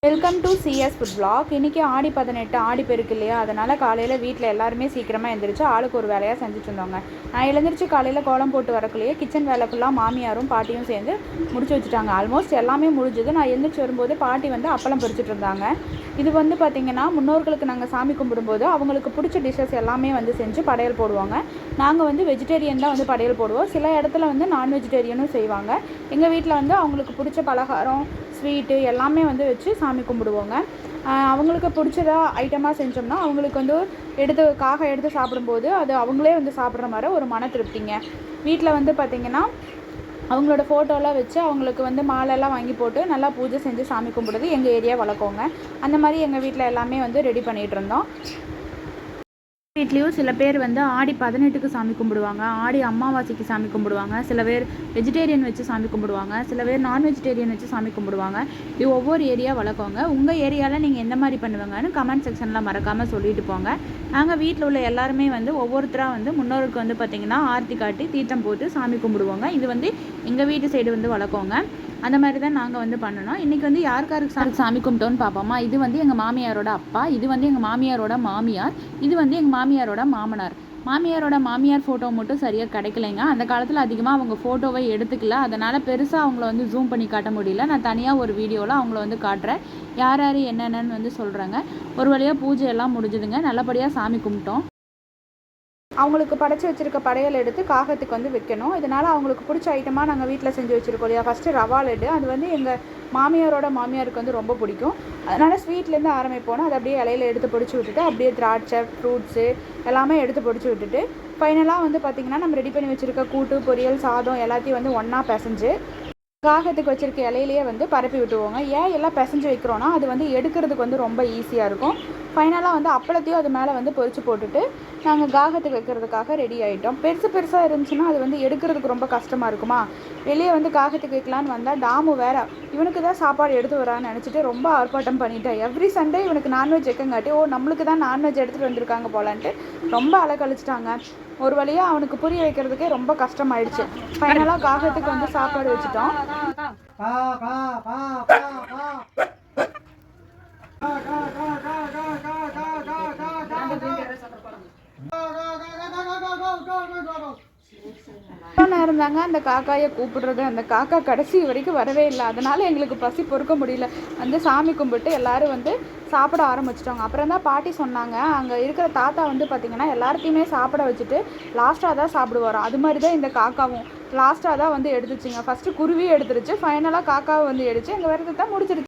Welcome to CS food block. இன்றைக்கி ஆடி 18 ஆடி பெருக்கு இல்லையா, அதனால் காலையில் வீட்டில் எல்லாருமே சீக்கிரமாக எழுந்திரிச்சு ஆளுக்கு ஒரு வேலையாக செஞ்சுட்டு இருந்தோங்க. நான் எழுந்திரிச்சு காலையில் கோலம் போட்டு வரக்குள்ளேயே கிச்சன் வேலை ஃபுல்லாக மாமியாரும் பாட்டியும் சேர்ந்து முடிச்சு வச்சுட்டாங்க. ஆல்மோஸ்ட் எல்லாமே முடிஞ்சுது. நான் எழுந்திரிச்சு வரும்போது பாட்டி வந்து அப்பளம் பொரிச்சிட்டு இருந்தாங்க. இது வந்து பார்த்திங்கன்னா முன்னோர்களுக்கு நாங்கள் சாமி கும்பிடும்போது அவங்களுக்கு பிடிச்ச டிஷ்ஷஸ் எல்லாமே வந்து செஞ்சு படையல் போடுவாங்க. நாங்கள் வந்து வெஜிடேரியன் தான் வந்து படையல் போடுவோம். சில இடத்துல வந்து நான் வெஜிடேரியனும் செய்வாங்க. எங்கள் வீட்டில் வந்து அவங்களுக்கு பிடிச்ச பலகாரம் ஸ்வீட்டு எல்லாமே வந்து வச்சு சாமி கும்பிடுவோங்க. அவங்களுக்கு பிடிச்சதா ஐட்டமாக செஞ்சோம்னா அவங்களுக்கு வந்து எடுத்து சாப்பிடும்போது அது அவங்களே வந்து சாப்பிட்ற மாதிரி ஒரு மன திருப்திங்க. வீட்டில் வந்து பார்த்திங்கன்னா அவங்களோட ஃபோட்டோலாம் வச்சு அவங்களுக்கு வந்து மாலைலாம் வாங்கி போட்டு நல்லா பூஜை செஞ்சு சாமி கும்பிடுறது எங்கள் ஏரியா வழக்கங்க. அந்த மாதிரி எங்கள் வீட்டில் எல்லாமே வந்து ரெடி பண்ணிகிட்டு இருந்தோம். வீட்லேயும் சில பேர் வந்து ஆடி 18க்கு சாமி கும்பிடுவாங்க, ஆடி அமாவாசைக்கு சாமி கும்பிடுவாங்க, சில பேர் வெஜிடேரியன் வச்சு சாமி கும்பிடுவாங்க, சில பேர் நான் வெஜிடேரியன் வச்சு சாமி கும்பிடுவாங்க. இது ஒவ்வொரு ஏரியா வழக்கங்க. உங்கள் ஏரியாவில் நீங்கள் எந்த மாதிரி பண்ணுவாங்கன்னு கமெண்ட் செக்ஷனில் மறக்காமல் சொல்லிட்டு போங்க. நாங்கள் வீட்டில் உள்ள எல்லாருமே வந்து ஒவ்வொருத்தராக வந்து முன்னோருக்கு வந்து பார்த்திங்கன்னா ஆர்த்தி காட்டி தீர்த்தம் போட்டு சாமி கும்பிடுவோங்க. இது வந்து எங்கள் வீட்டு சைடு வந்து வழக்கங்க. அந்த மாதிரி தான் நாங்கள் வந்து பண்ணணும். இன்றைக்கி வந்து யாருக்காருக்கு சாமி கும்பிட்டோன்னு பார்ப்போமா. இது வந்து எங்கள் மாமியாரோட அப்பா, இது வந்து எங்கள் மாமியாரோட மாமியார், இது வந்து எங்கள் மாமியாரோட மாமனார். மாமியார் ஃபோட்டோ மட்டும் சரியாக கிடைக்கலைங்க. அந்த காலத்தில் அதிகமாக அவங்க ஃபோட்டோவை எடுத்துக்கல, அதனால் பெருசாக அவங்கள வந்து ஜூம் பண்ணி காட்ட முடியல. நான் தனியாக ஒரு வீடியோவில் அவங்கள வந்து காட்டுறேன். யார் என்னென்னு வந்து சொல்கிறாங்க. ஒரு வழியாக பூஜை எல்லாம் முடிஞ்சுதுங்க. நல்லபடியாக சாமி கும்பிட்டோம். அவங்களுக்கு படைச்சி வச்சுருக்க படையல் எடுத்து காகத்துக்கு வந்து வைக்கணும். இதனால் அவங்களுக்கு பிடிச்ச ஐட்டமாக நாங்கள் வீட்டில் செஞ்சு வச்சுருக்கோம் இல்லையா. ஃபஸ்ட்டு ரவா லட்டு, அது வந்து எங்கள் மாமியாருக்கு வந்து ரொம்ப பிடிக்கும். அதனால் ஸ்வீட்லேருந்து ஆரம்பிப்போனோம். அதை அப்படியே இலையில எடுத்து பொடிச்சு விட்டுட்டு அப்படியே திராட்சை ஃப்ரூட்ஸு எல்லாமே எடுத்து பொடிச்சு விட்டுட்டு ஃபைனலாக வந்து பார்த்திங்கன்னா நம்ம ரெடி பண்ணி வச்சுருக்க கூட்டு பொரியல் சாதம் எல்லாத்தையும் வந்து ஒன்றா பிசைஞ்சு காகத்துக்கு வச்சுருக்க இலையிலேயே வந்து பரப்பி விட்டுருவோங்க. ஏன் எல்லாம் பிசைஞ்சு வைக்கிறோன்னா அது வந்து எடுக்கிறதுக்கு வந்து ரொம்ப ஈஸியாக இருக்கும். ஃபைனலாக வந்து அப்பளத்தையும் அது மேலே வந்து பொரிச்சு போட்டுட்டு நாங்கள் காகத்துக்கு வைக்கிறதுக்காக ரெடி ஆகிட்டோம். பெருசாக இருந்துச்சுன்னா அது வந்து எடுக்கிறதுக்கு ரொம்ப கஷ்டமாக இருக்குமா. வெளியே வந்து காகத்துக்கு வைக்கலான்னு வந்தால் டாமு வேறு இவனுக்கு தான் சாப்பாடு எடுத்து வரான்னு நினச்சிட்டு ரொம்ப ஆர்ப்பாட்டம் பண்ணிட்டேன். எவ்ரி சண்டே இவனுக்கு நான்வெஜ் வைக்கங்காட்டி நம்மளுக்கு தான் நான்வெஜ் எடுத்துகிட்டு வந்திருக்காங்க போலான்ட்டு ரொம்ப அலக்கழிச்சிட்டாங்க. ஒரு வழியாக அவனுக்கு புரிய வைக்கிறதுக்கே ரொம்ப கஷ்டமாயிடுச்சு. ஃபைனலாக காகத்துக்கு வந்து சாப்பாடு வச்சுட்டோம். இருந்தாங்க அந்த காக்காயை கூப்பிடுறது. அந்த காக்கா கடைசி வரைக்கும் வரவே இல்லை. அதனால் எங்களுக்கு பசி பொறுக்க முடியல. வந்து சாமி கும்பிட்டு எல்லோரும் வந்து சாப்பிட ஆரம்பிச்சிட்டோங்க. அப்புறம் தான் பாட்டி சொன்னாங்க, அங்கே இருக்கிற தாத்தா வந்து பார்த்திங்கன்னா எல்லாத்தையுமே சாப்பிட வச்சுட்டு லாஸ்ட்டாக தான் சாப்பிடுவாராம். அது மாதிரி தான் இந்த காக்காவும் லாஸ்ட்டாக தான் வந்து எடுத்துச்சுங்க. ஃபஸ்ட்டு குருவியும் எடுத்துருச்சு, ஃபைனலாக காக்காவை வந்து எடுத்து எங்கள் விரதத்தை முடிச்சிருச்சு.